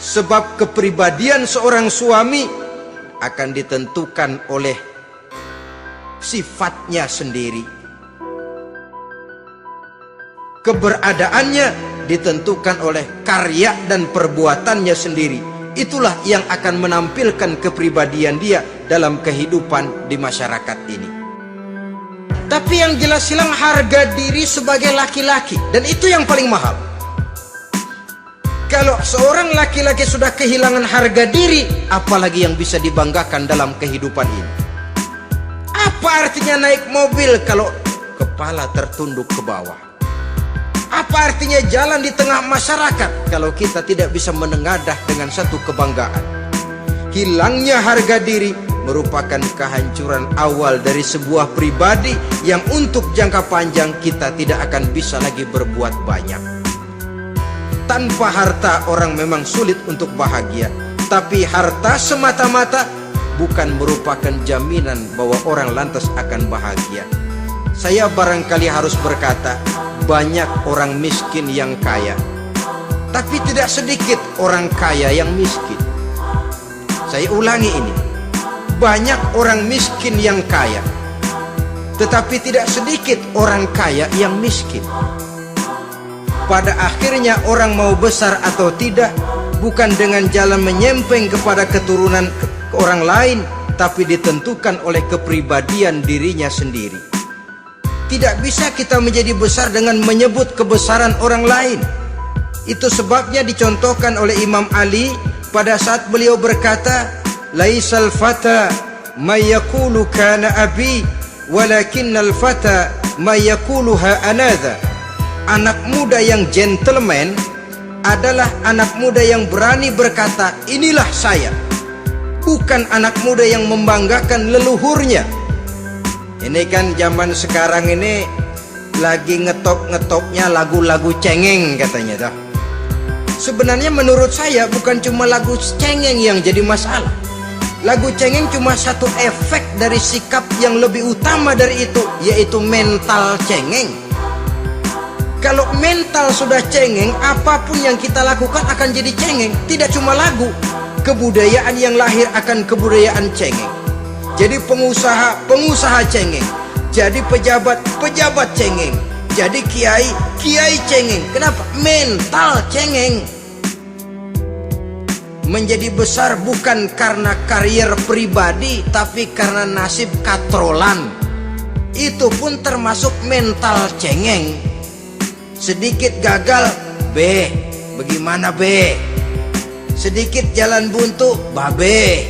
Sebab kepribadian seorang suami akan ditentukan oleh sifatnya sendiri. Keberadaannya ditentukan oleh karya dan perbuatannya sendiri. Itulah yang akan menampilkan kepribadian dia dalam kehidupan di masyarakat ini. Tapi yang jelas hilang harga diri sebagai laki-laki, dan itu yang paling mahal. Kalau seorang laki-laki sudah kehilangan harga diri, apalagi yang bisa dibanggakan dalam kehidupan ini? Apa artinya naik mobil kalau kepala tertunduk ke bawah? Apa artinya jalan di tengah masyarakat kalau kita tidak bisa menengadah dengan satu kebanggaan? Hilangnya harga diri merupakan kehancuran awal dari sebuah pribadi yang untuk jangka panjang kita tidak akan bisa lagi berbuat banyak. Tanpa harta orang memang sulit untuk bahagia, tapi harta semata-mata bukan merupakan jaminan bahwa orang lantas akan bahagia. Saya barangkali harus berkata, banyak orang miskin yang kaya, tapi tidak sedikit orang kaya yang miskin. Saya ulangi ini, banyak orang miskin yang kaya, tetapi tidak sedikit orang kaya yang miskin. Pada akhirnya orang mau besar atau tidak bukan dengan jalan menyempeng kepada keturunan orang lain, tapi ditentukan oleh kepribadian dirinya sendiri. Tidak bisa kita menjadi besar dengan menyebut kebesaran orang lain. Itu sebabnya dicontohkan oleh Imam Ali pada saat beliau berkata, laisal fata may yaqulu kana abi walakinnal fata may yaquluha anadha. Anak muda yang gentleman adalah anak muda yang berani berkata, inilah saya. Bukan anak muda yang membanggakan leluhurnya. Ini kan zaman sekarang ini lagi ngetop-ngetopnya lagu-lagu cengeng katanya. Sebenarnya menurut saya bukan cuma lagu cengeng yang jadi masalah. Lagu cengeng cuma satu efek dari sikap yang lebih utama dari itu, yaitu mental cengeng. Kalau mental sudah cengeng, apapun yang kita lakukan akan jadi cengeng. Tidak cuma lagu, kebudayaan yang lahir akan kebudayaan cengeng. Jadi pengusaha cengeng, jadi pejabat cengeng, jadi kiai cengeng. Kenapa? Mental cengeng. Menjadi besar bukan karena karier pribadi, tapi karena nasib katrolan. Itu pun termasuk mental cengeng. Sedikit gagal, B, bagaimana B? Sedikit jalan buntu, babe.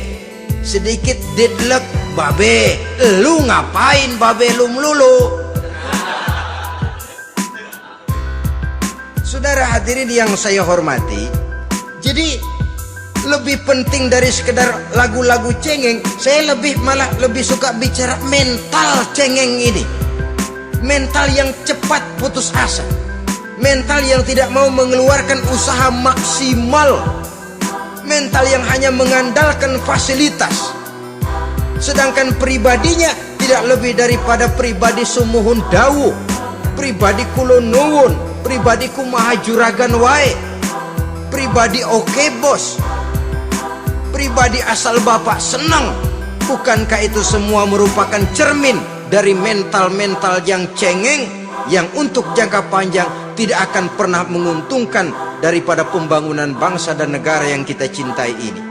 Sedikit deadlock, babe. Lu ngapain babe lu melulu? Saudara hadirin yang saya hormati, jadi lebih penting dari sekedar lagu-lagu cengeng, saya malah lebih suka bicara mental cengeng ini. Mental yang cepat putus asa, mental yang tidak mau mengeluarkan usaha maksimal, mental yang hanya mengandalkan fasilitas, sedangkan pribadinya tidak lebih daripada pribadi sumuhun dawu, pribadi kulon nuwun, pribadi kumaha juragan wae, pribadi oke bos, pribadi asal bapak senang. Bukankah itu semua merupakan cermin dari mental-mental yang cengeng, yang untuk jangka panjang tidak akan pernah menguntungkan daripada pembangunan bangsa dan negara yang kita cintai ini?